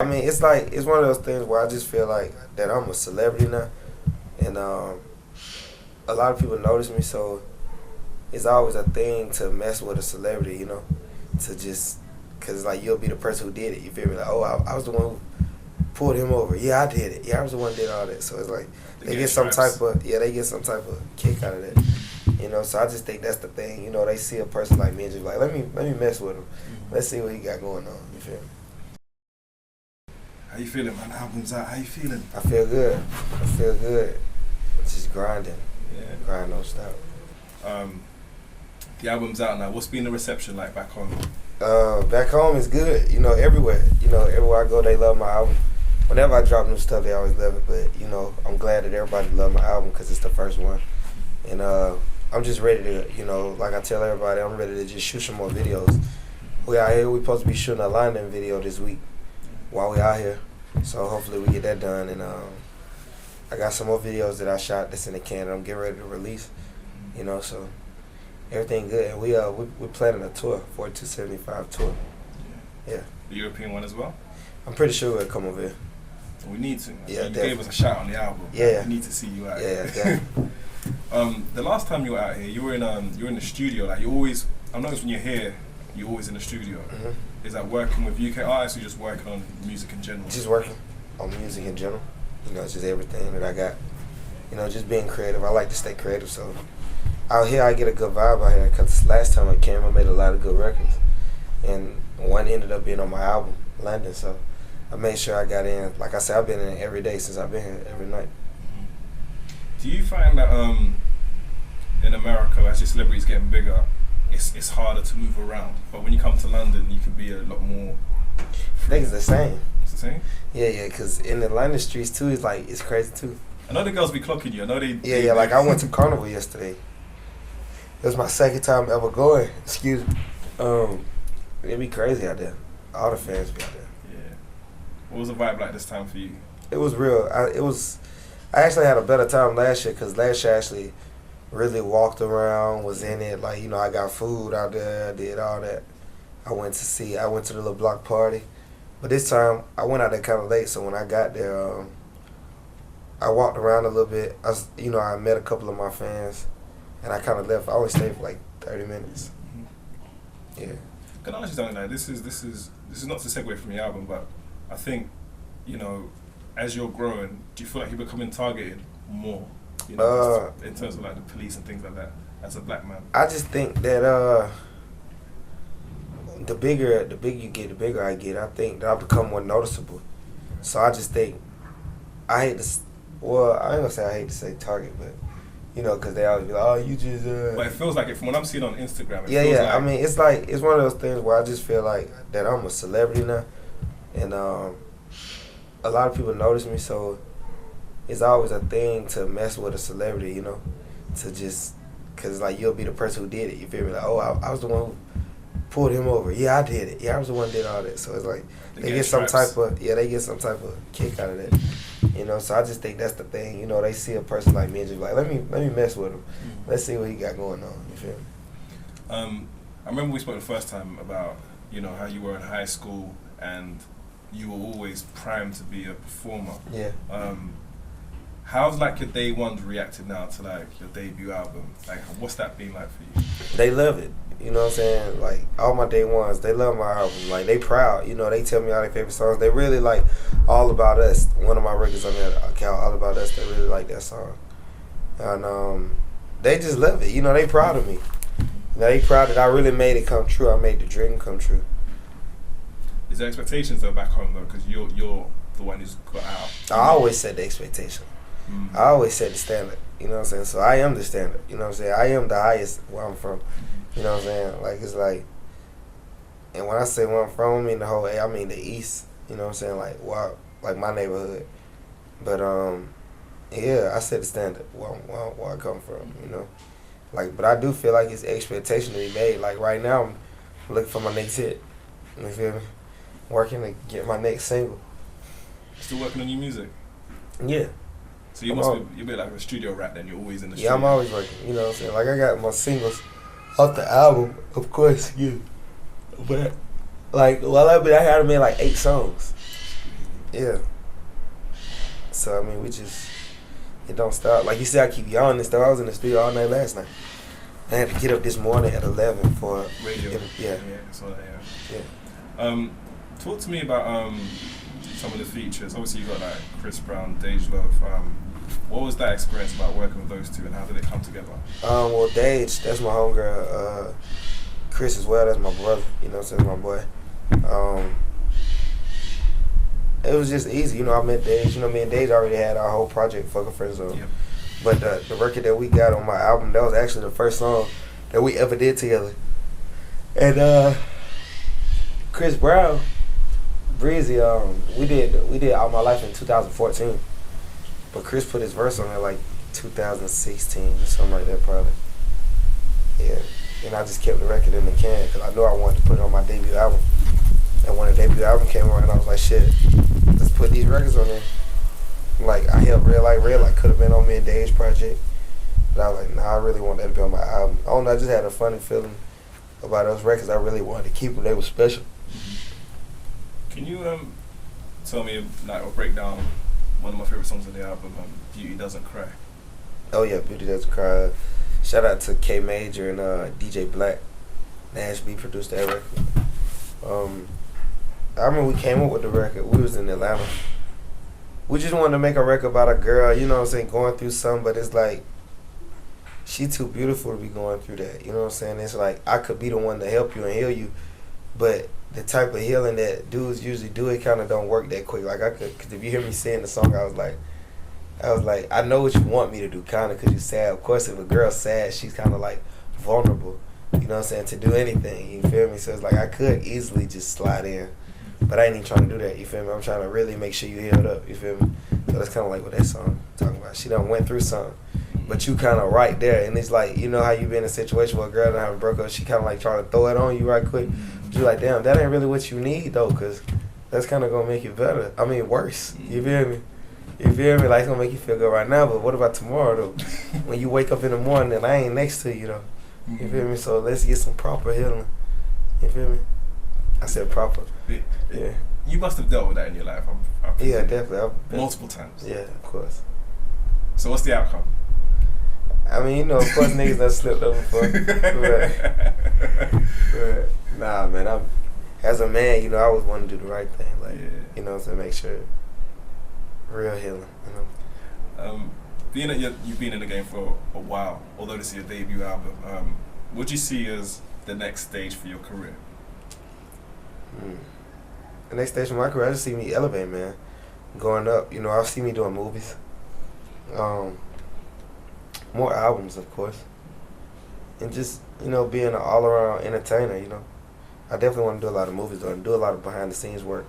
I mean, it's one of those things where I just feel like that I'm a celebrity now, and a lot of people notice me, so it's always a thing to mess with a celebrity, to just because like you'll be the person who did it. You feel me? Like, oh, I was the one who pulled him over. Yeah, I did it. Yeah, I was the one who did all that. So it's like they get some type of kick out of that. So I just think that's the thing. They see a person like me and just like let me mess with him. Let's see what he got going on. You feel me? How you feeling, man? The album's out. How you feeling? I feel good. Just grinding. Yeah. Grind don't stop. The album's out now. What's been the reception like back home? Back home is good. Everywhere. Everywhere I go, they love my album. Whenever I drop new stuff, they always love it. But I'm glad that everybody loved my album because it's the first one. And I'm just ready to, like I tell everybody, I'm ready to just shoot some more videos. We out here. We supposed to be shooting a London video this week while we out here. So hopefully we get that done. And I got some more videos that I shot that's in the can that I'm getting ready to release. So everything good. And we planning a tour, 4275 tour. Yeah. The European one as well? I'm pretty sure we'll come over here. We need to. Yeah, you gave us a shout on the album. Yeah. We need to see you out here. Yeah. The last time you were out here, you were in the studio. Like you always, I noticed when you're here, you're always in the studio. Mm-hmm. Is that working with UK artists or just working on music in general? Just working on music in general. Just everything that I got. Just being creative. I like to stay creative. So out here, I get a good vibe out here. Because last time I came, I made a lot of good records. And one ended up being on my album, London. So I made sure I got in. Like I said, I've been in every day since I've been here, every night. Do you find that in America, as your celebrities getting bigger, it's harder to move around? But when you come to London, you can be a lot more free. I think it's the same. It's the same? Yeah, because in the London streets too, it's crazy too. I know the girls be clocking you. I know they... Yeah, like I went to Carnival yesterday. It was my second time ever going. Excuse me. It'd be crazy out there. All the fans be out there. Yeah. What was the vibe like this time for you? It was real. I actually had a better time last year because last year I actually really walked around, was in it. Like, I got food out there, I did all that. I went to the little block party. But this time, I went out there kind of late, so when I got there, I walked around a little bit. I met a couple of my fans, and I kind of left. I only stayed for like 30 minutes. Yeah. Can I ask you something? Like, this is not to segue from your album, but I think, as you're growing, do you feel like you're becoming targeted more? In terms of like the police and things like that, as a black man. I just think that the bigger you get, the bigger I get. I think that I become more noticeable. So I just think I ain't gonna say I hate to say target, but because they always be like, oh, you just. But it feels like it from what I'm seeing on Instagram. Yeah. I mean, it's one of those things where I just feel like that I'm a celebrity now, and a lot of people notice me, so it's always a thing to mess with a celebrity, to just because like you'll be the person who did it. You feel me? Like, oh, I was the one who pulled him over. Yeah, I did it. Yeah, I was the one who did all that. So it's like they get some type of kick out of that. So I just think that's the thing. They see a person like me and just like let me mess with him. Mm-hmm. Let's see what he got going on. You feel me? I remember we spoke the first time about how you were in high school and you were always primed to be a performer. Yeah. How's like your day ones reacted now to like your debut album? Like, what's that been like for you? They love it. You know what I'm saying? Like, all my day ones, they love my album. Like, they proud. They tell me all their favorite songs. They really like All About Us. One of my records on there, account All About Us, they really like that song. And they just love it. They proud of me. They proud that I really made it come true. I made the dream come true. Is there expectations though back home though? Because you're the one who's got out. I always set the expectation. Mm-hmm. I always set the standard. You know what I'm saying? So I am the standard. You know what I'm saying? I am the highest where I'm from. You know what I'm saying? Like, it's like, and when I say where I'm from, I mean the whole, I mean the East. You know what I'm saying? Like my neighborhood. But yeah, I set the standard where I come from. Like, but I do feel like it's expectation to be made. Like right now, I'm looking for my next hit. You feel me? Working to get my next single. Still working on your music? Yeah. So you're a bit like a studio rat then, you're always in the studio. Yeah, I'm always working, you know what I'm saying? Like I got my singles off the album, of course, yeah. But like while I had to make like 8 songs. Yeah. So I mean, it don't stop. Like you said, I keep yawning and stuff. I was in the studio all night last night. I had to get up this morning at 11 for radio. Yeah. So yeah. Talk to me about some of the features. Obviously, you got like Chris Brown, Dej Love. What was that experience about working with those two, and how did it come together? Well, Dej, that's my homegirl. Chris as well, that's my brother. You know, so that's my boy. It was just easy. You know, I met Dej. You know, me and Dej already had our whole project, Fucking Friend Zone. Yep. But the record that we got on my album, that was actually the first song that we ever did together. And Chris Brown, Breezy, we did All My Life in 2014. But Chris put his verse on it like 2016 or something like that probably. Yeah. And I just kept the record in the can because I knew I wanted to put it on my debut album. And when the debut album came around, I was like, shit, let's put these records on there. Like, I helped Red Light could have been on me and Dave's project. But I was like, nah, I really want that to be on my album. I don't know, I just had a funny feeling about those records. I really wanted to keep them. They were special. Can you tell me, like, or break down one of my favorite songs on the album, Beauty Doesn't Cry? Oh, yeah, Beauty Doesn't Cry. Shout out to K Major and DJ Black. Nash B produced that record. I remember we came up with the record. We was in Atlanta. We just wanted to make a record about a girl, you know what I'm saying, going through something, but it's like, she too beautiful to be going through that. You know what I'm saying? It's like, I could be the one to help you and heal you, but the type of healing that dudes usually do, it kind of don't work that quick. Like, because if you hear me saying the song, I was like, I know what you want me to do, kind of, because you're sad. Of course, if a girl's sad, she's kind of like vulnerable, you know what I'm saying, to do anything, you feel me? So it's like, I could easily just slide in, but I ain't even trying to do that, you feel me? I'm trying to really make sure you healed up, you feel me? So that's kind of like what that song talking about. She done went through something, but you kind of right there, and it's like, you know how you be in a situation where a girl done have a broke up, she kind of like trying to throw it on you right quick. You're like, damn, that ain't really what you need though, because that's kind of going to make you better. I mean, worse, you feel me? You feel me? Like, it's going to make you feel good right now, but what about tomorrow though? When you wake up in the morning and I ain't next to you though. You feel me? So let's get some proper healing. You feel me? I said proper. Yeah. You must have dealt with that in your life. Yeah, definitely. Multiple times. Yeah, of course. So what's the outcome? I mean, you know, of course niggas done slipped up before. But nah, man, as a man, you know, I always want to do the right thing. Like, you know what I'm saying? Make sure real healing, you know? Being that you've been in the game for a while, although this is your debut album, what do you see as the next stage for your career? The next stage of my career, I just see me elevate, man. Going up, you know, I see me doing movies. More albums, of course. And just, you know, being an all-around entertainer, you know. I definitely want to do a lot of movies, though, and do a lot of behind-the-scenes work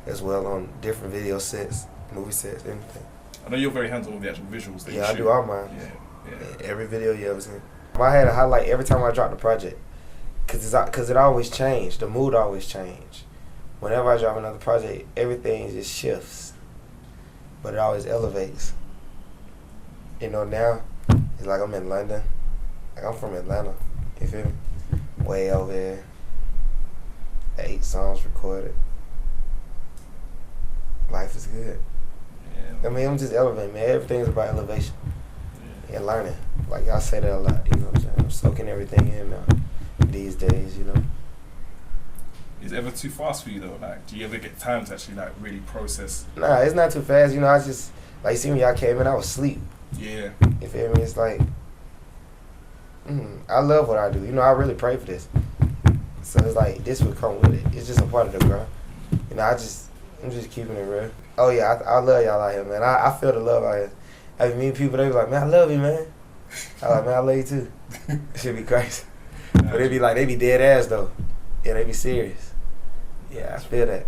as well on different video sets, movie sets, anything. I know you're very hands-on with the actual visuals that you shoot. I do all mine. Yeah. Every video you ever seen. I had a highlight every time I dropped the project, because it always changed. The mood always changed. Whenever I drop another project, everything just shifts, but it always elevates. You know, now, it's like I'm in London. Like, I'm from Atlanta, you feel me? Way over there. 8 songs recorded. Life is good. Yeah. I mean, I'm just elevating, man. Everything's about elevation and learning. Like, I say that a lot, you know what I'm saying? I'm soaking everything in now these days, you know. Is it ever too fast for you, though? Like, do you ever get time to actually, like, really process? Nah, it's not too fast. You know, I just, like, see when y'all came in, I was asleep. Yeah. You feel me? It's like, I love what I do. You know, I really pray for this. So it's like, this would come with it. It's just a part of the grind. You know, I'm just keeping it real. Oh, yeah, I love y'all out here, man. I feel the love out here. I be meeting people, they be like, man, I love you, man. I like, man, I love you too. It should be crazy. But they be like, they be dead ass, though. Yeah, they be serious. Yeah, I feel that.